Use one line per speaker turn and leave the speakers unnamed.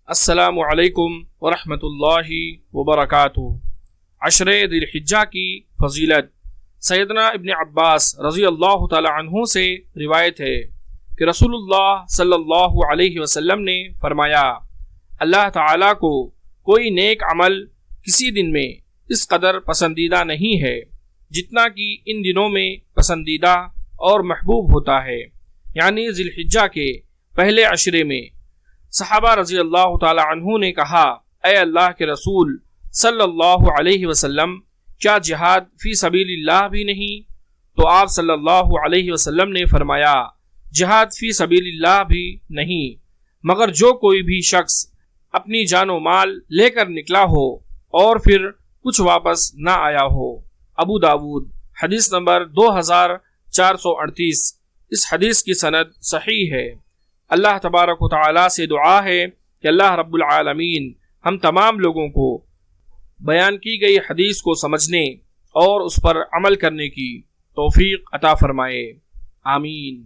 السلام علیکم ورحمۃ اللہ وبرکاتہ۔ عشر ذی الحجہ کی فضیلت۔ سیدنا ابن عباس رضی اللہ تعالی عنہ سے روایت ہے کہ رسول اللہ صلی اللہ علیہ وسلم نے فرمایا، اللہ تعالیٰ کو کوئی نیک عمل کسی دن میں اس قدر پسندیدہ نہیں ہے جتنا کہ ان دنوں میں پسندیدہ اور محبوب ہوتا ہے، یعنی ذی الحجہ کے پہلے عشرے میں۔ صحابہ رضی اللہ تعالی عنہ نے کہا، اے اللہ کے رسول صلی اللہ علیہ وسلم، کیا جہاد فی سبیل اللہ بھی نہیں؟ تو آپ صلی اللہ علیہ وسلم نے فرمایا، جہاد فی سبیل اللہ بھی نہیں، مگر جو کوئی بھی شخص اپنی جان و مال لے کر نکلا ہو اور پھر کچھ واپس نہ آیا ہو۔ ابو داود حدیث نمبر 2438۔ اس حدیث کی سند صحیح ہے۔ اللہ تبارک و تعالی سے دعا ہے کہ اللہ رب العالمین ہم تمام لوگوں کو بیان کی گئی حدیث کو سمجھنے اور اس پر عمل کرنے کی توفیق عطا فرمائے، آمین۔